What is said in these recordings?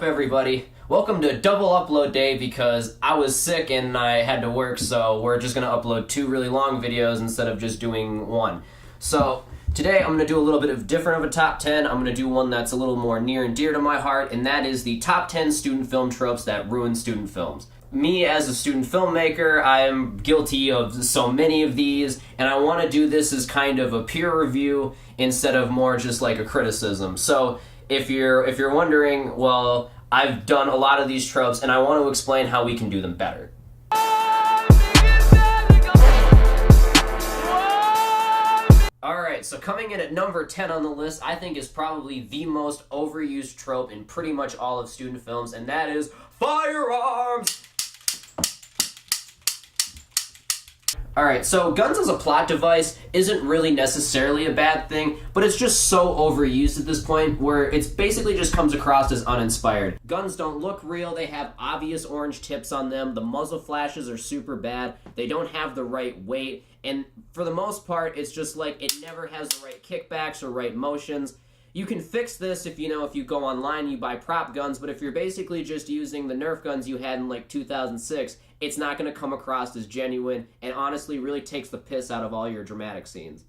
up, everybody? Welcome to double upload day because I was sick and I had to work, so we're just going to upload 2 really long videos instead of just doing 1. So today I'm going to do a little bit of different of a top 10. I'm going to do one that's a little more near and dear to my heart, and that is the top 10 student film tropes that ruin student films. Me, as a student filmmaker, I am guilty of so many of these, and I want to do this as kind of a peer review instead of more just like a criticism. So if you're wondering, well, I've done a lot of these tropes, and I want to explain how we can do them better. Alright, so coming in at number 10 on the list, I think is probably the most overused trope in pretty much all of student films, and that is firearms! Alright, so guns as a plot device isn't really necessarily a bad thing, but it's just so overused at this point where it's basically just comes across as uninspired. Guns don't look real, they have obvious orange tips on them, the muzzle flashes are super bad, they don't have the right weight, and for the most part, it's just like it never has the right kickbacks or right motions. You can fix this if you go online and you buy prop guns, but if you're basically just using the Nerf guns you had in like 2006, it's not going to come across as genuine and honestly really takes the piss out of all your dramatic scenes.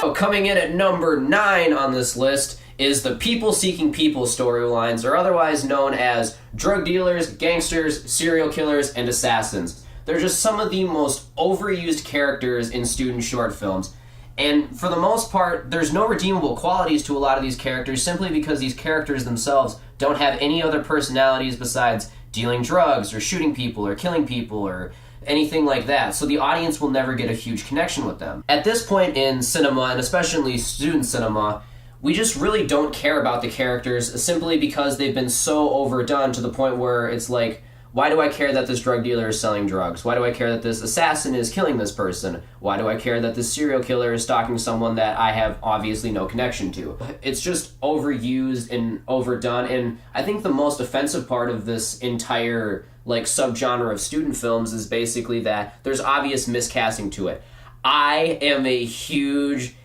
So coming in at number 9 on this list is the people-seeking people storylines, or otherwise known as drug dealers, gangsters, serial killers, and assassins. They're just some of the most overused characters in student short films. And for the most part, there's no redeemable qualities to a lot of these characters simply because these characters themselves don't have any other personalities besides dealing drugs or shooting people or killing people or anything like that. So the audience will never get a huge connection with them. At this point in cinema, and especially student cinema, we just really don't care about the characters simply because they've been so overdone to the point where it's like, why do I care that this drug dealer is selling drugs? Why do I care that this assassin is killing this person? Why do I care that this serial killer is stalking someone that I have obviously no connection to? It's just overused and overdone, and I think the most offensive part of this entire subgenre of student films is basically that there's obvious miscasting to it. I am a huge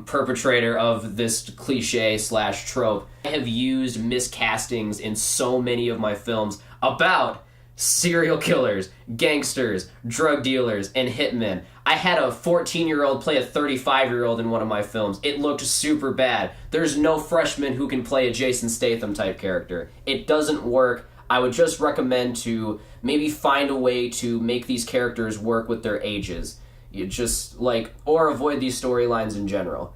perpetrator of this cliche/trope. I have used miscastings in so many of my films about serial killers, gangsters, drug dealers, and hitmen. I had a 14-year-old play a 35-year-old in one of my films. It looked super bad. There's no freshman who can play a Jason Statham type character. It doesn't work. I would just recommend to maybe find a way to make these characters work with their ages. You just, or avoid these storylines in general.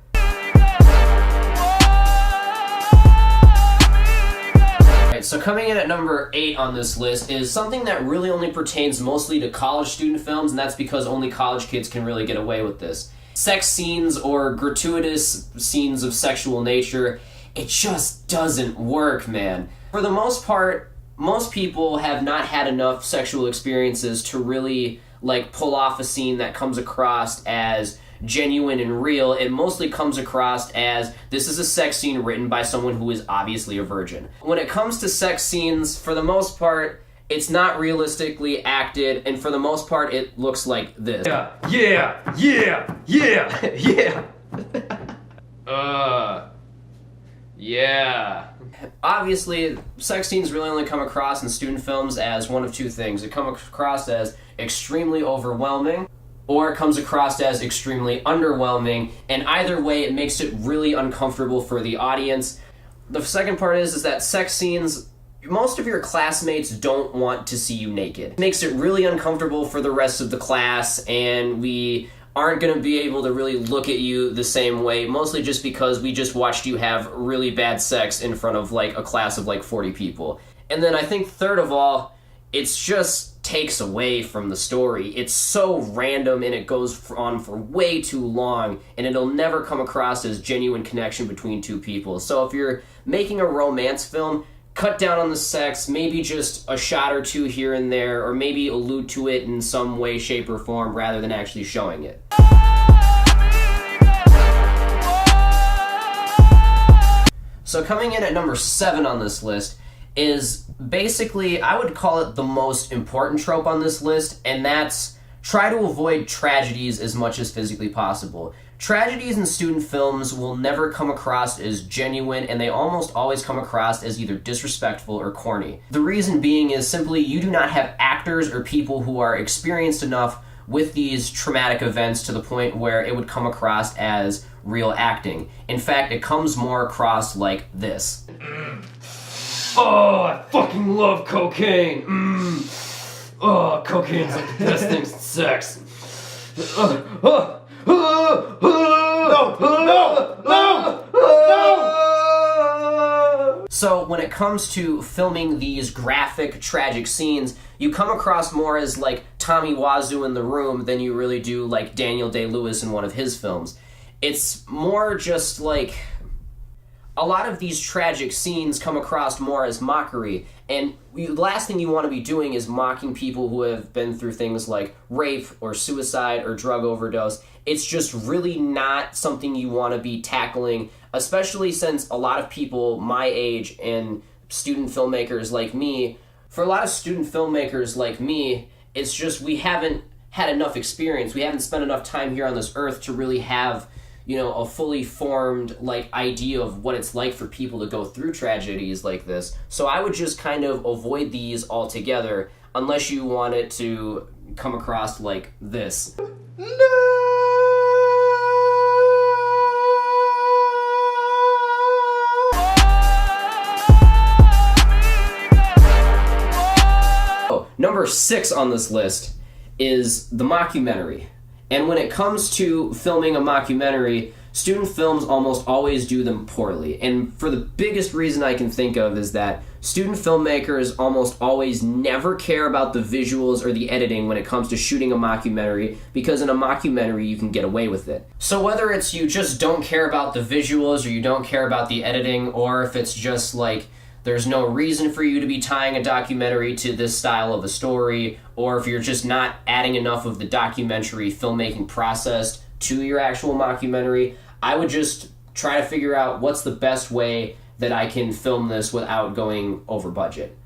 Alright, so coming in at number 8 on this list is something that really only pertains mostly to college student films, and that's because only college kids can really get away with this. Sex scenes or gratuitous scenes of sexual nature, it just doesn't work, man. For the most part, most people have not had enough sexual experiences to really pull off a scene that comes across as genuine and real. It mostly comes across as this is a sex scene written by someone who is obviously a virgin. When it comes to sex scenes, for the most part, it's not realistically acted, and for the most part, it looks like this. Yeah. Obviously, sex scenes really only come across in student films as one of 2 things. It comes across as extremely overwhelming, or it comes across as extremely underwhelming, and either way, it makes it really uncomfortable for the audience. The second part is that sex scenes, most of your classmates don't want to see you naked. It makes it really uncomfortable for the rest of the class, and we aren't going to be able to really look at you the same way, mostly just because we just watched you have really bad sex in front of a class of 40 people. And then I think third of all, it's just takes away from the story. It's so random and it goes on for way too long, and it'll never come across as genuine connection between 2 people. So if you're making a romance film, cut down on the sex, maybe just a shot or 2 here and there, or maybe allude to it in some way, shape, or form rather than actually showing it. So coming in at number 7 on this list is basically, I would call it the most important trope on this list, and that's try to avoid tragedies as much as physically possible. Tragedies in student films will never come across as genuine, and they almost always come across as either disrespectful or corny. The reason being is simply you do not have actors or people who are experienced enough with these traumatic events to the point where it would come across as real acting. In fact, it comes more across like this. Oh, I fucking love cocaine. Oh, cocaine's like the best thing since sex. No! So when it comes to filming these graphic, tragic scenes, you come across more as like Tommy Wiseau in The Room than you really do like Daniel Day-Lewis in one of his films. It's more just like a lot of these tragic scenes come across more as mockery, and the last thing you want to be doing is mocking people who have been through things like rape or suicide or drug overdose. It's just really not something you want to be tackling, especially since a lot of people my age and student filmmakers like me, for a lot of student filmmakers like me, it's just we haven't had enough experience. We haven't spent enough time here on this earth to really have, you know, a fully formed like idea of what it's like for people to go through tragedies like this. So I would just kind of avoid these altogether unless you want it to come across like this. Number 6 on this list is the mockumentary. And when it comes to filming a mockumentary, student films almost always do them poorly. And for the biggest reason I can think of is that student filmmakers almost always never care about the visuals or the editing when it comes to shooting a mockumentary, because in a mockumentary you can get away with it. So whether it's you just don't care about the visuals or you don't care about the editing, or if it's just like there's no reason for you to be tying a documentary to this style of a story, or if you're just not adding enough of the documentary filmmaking process to your actual mockumentary, I would just try to figure out what's the best way that I can film this without going over budget.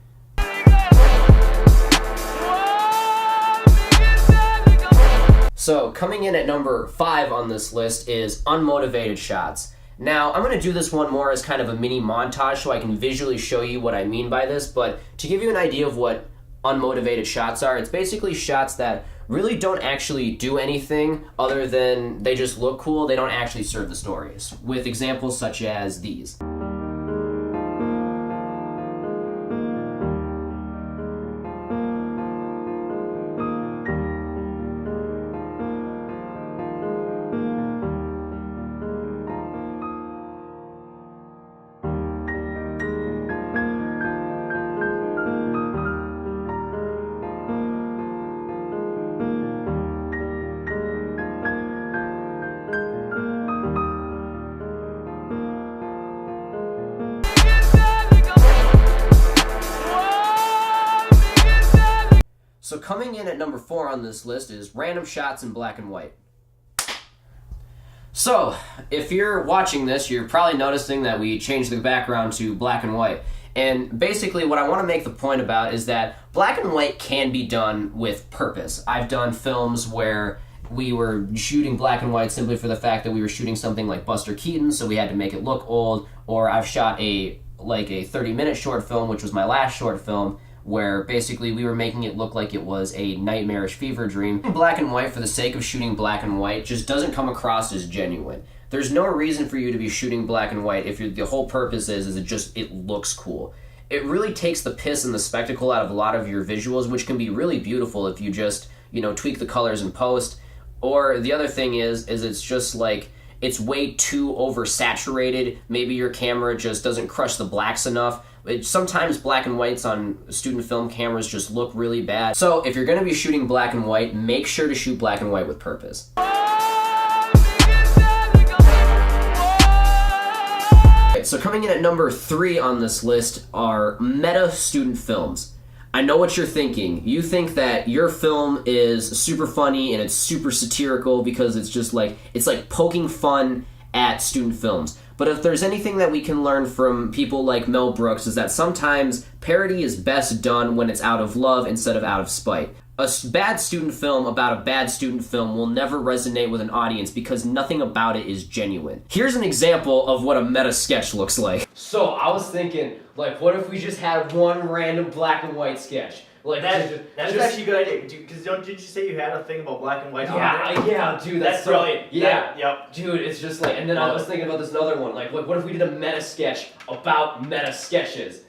So coming in at number 5 on this list is unmotivated shots. Now, I'm going to do this one more as kind of a mini montage so I can visually show you what I mean by this, but to give you an idea of what unmotivated shots are, it's basically shots that really don't actually do anything other than they just look cool. They don't actually serve the stories, with examples such as these. So coming in at number 4 on this list is random shots in black and white. So, if you're watching this, you're probably noticing that we changed the background to black and white. And basically what I want to make the point about is that black and white can be done with purpose. I've done films where we were shooting black and white simply for the fact that we were shooting something like Buster Keaton, so we had to make it look old. Or I've shot a 30-minute short film, which was my last short film, where basically we were making it look like it was a nightmarish fever dream. Black and white for the sake of shooting black and white just doesn't come across as genuine. There's no reason for you to be shooting black and white if the whole purpose is it looks cool. It really takes the piss and the spectacle out of a lot of your visuals, which can be really beautiful if you just, tweak the colors in post. Or the other thing is it's just like, it's way too oversaturated. Maybe your camera just doesn't crush the blacks enough. Sometimes black and whites on student film cameras just look really bad. So if you're going to be shooting black and white, make sure to shoot black and white with purpose. Okay, so coming in at number 3 on this list are meta student films. I know what you're thinking. You think that your film is super funny and it's super satirical because it's just like, it's like poking fun at student films. But if there's anything that we can learn from people like Mel Brooks is that sometimes parody is best done when it's out of love instead of out of spite. bad student film about a bad student film will never resonate with an audience because nothing about it is genuine. Here's an example of what a meta sketch looks like. So I was thinking, like, what if we just had one random black and white sketch? Like that's actually a good idea. Because didn't you say you had a thing about black and white? Yeah, dude, that's brilliant. Yeah, yep. Dude, it's just like, and then I was thinking about this another one. Like, what if we did a meta sketch about meta sketches?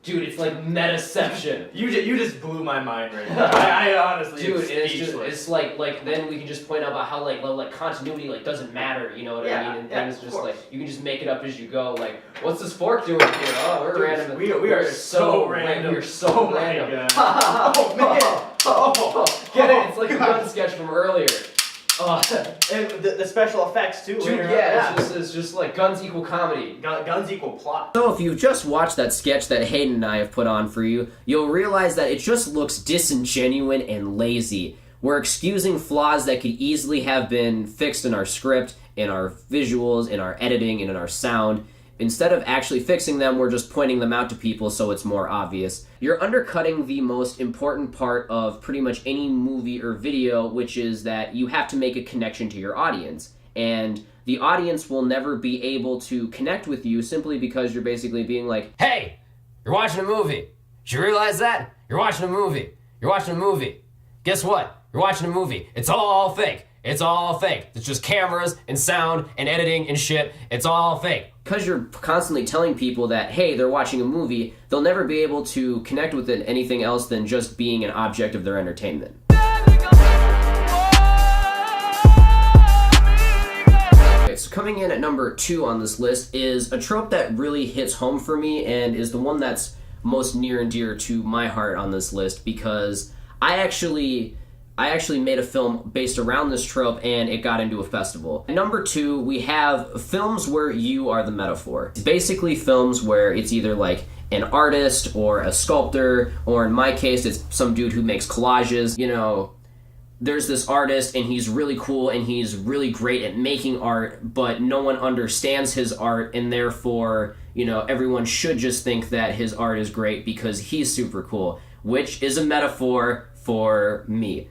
Dude, it's like metaception. You just blew my mind right now. I honestly, dude, it's like then we can just point out about how like continuity like doesn't matter, you know what I mean? And things just like you can just make it up as you go. Like, what's this fork doing here? Oh, we're random. We are so random. We're so random. Oh man! Oh, get it? It's like a gun sketch from earlier. And the special effects too. Dude, it's just like guns equal comedy. Guns equal plot. So if you've just watched that sketch that Hayden and I have put on for you, you'll realize that it just looks disingenuous and lazy. We're excusing flaws that could easily have been fixed in our script, in our visuals, in our editing, and in our sound. Instead of actually fixing them, we're just pointing them out to people so it's more obvious. You're undercutting the most important part of pretty much any movie or video, which is that you have to make a connection to your audience. And the audience will never be able to connect with you simply because you're basically being like, hey, you're watching a movie. Did you realize that? You're watching a movie. You're watching a movie. Guess what? You're watching a movie. It's all fake. It's all fake. It's just cameras and sound and editing and shit. It's all fake. Because you're constantly telling people that, hey, they're watching a movie, they'll never be able to connect with it anything else than just being an object of their entertainment. Okay, so coming in at number 2 on this list is a trope that really hits home for me and is the one that's most near and dear to my heart on this list because I actually made a film based around this trope and it got into a festival. At number 2, we have films where you are the metaphor. It's basically films where it's either like an artist or a sculptor, or in my case, it's some dude who makes collages. You know, there's this artist and he's really cool and he's really great at making art, but no one understands his art and therefore, you know, everyone should just think that his art is great because he's super cool, which is a metaphor for me.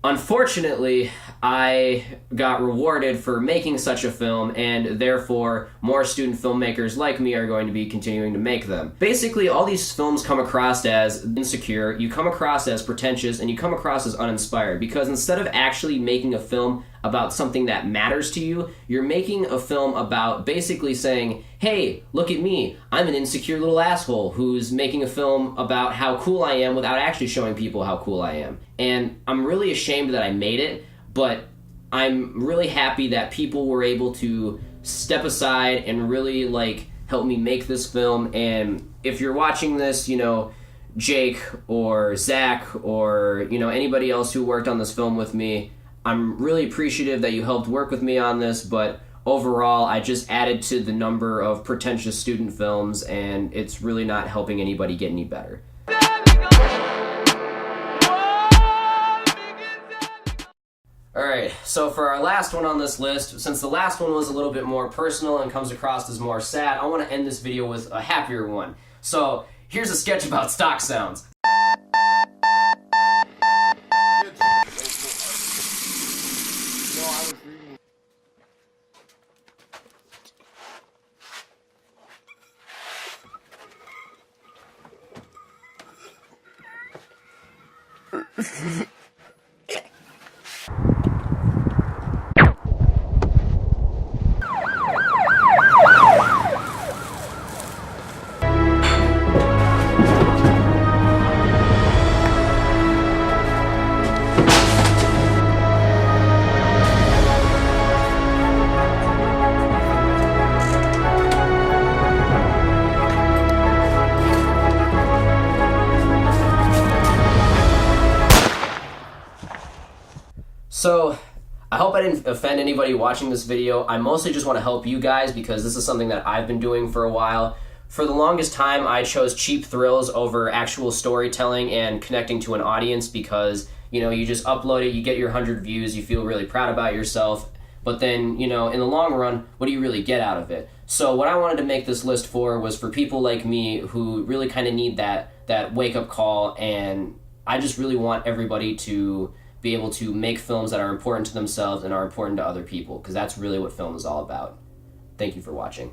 Unfortunately, I got rewarded for making such a film, and therefore more student filmmakers like me are going to be continuing to make them. Basically, all these films come across as insecure, you come across as pretentious, and you come across as uninspired, because instead of actually making a film about something that matters to you, you're making a film about basically saying, hey, look at me, I'm an insecure little asshole who's making a film about how cool I am without actually showing people how cool I am. And I'm really ashamed that I made it, but I'm really happy that people were able to step aside and really like help me make this film. And if you're watching this, you know, Jake or Zach or, you know, anybody else who worked on this film with me, I'm really appreciative that you helped work with me on this, but overall, I just added to the number of pretentious student films, and it's really not helping anybody get any better. Alright, so for our last one on this list, since the last one was a little bit more personal and comes across as more sad, I want to end this video with a happier one. So, here's a sketch about stock sounds. So, I hope I didn't offend anybody watching this video. I mostly just want to help you guys because this is something that I've been doing for a while. For the longest time, I chose cheap thrills over actual storytelling and connecting to an audience because, you know, you just upload it, you get your 100 views, you feel really proud about yourself, but then, you know, in the long run, what do you really get out of it? So what I wanted to make this list for was for people like me who really kind of need that wake-up call, and I just really want everybody to be able to make films that are important to themselves and are important to other people, because that's really what film is all about. Thank you for watching.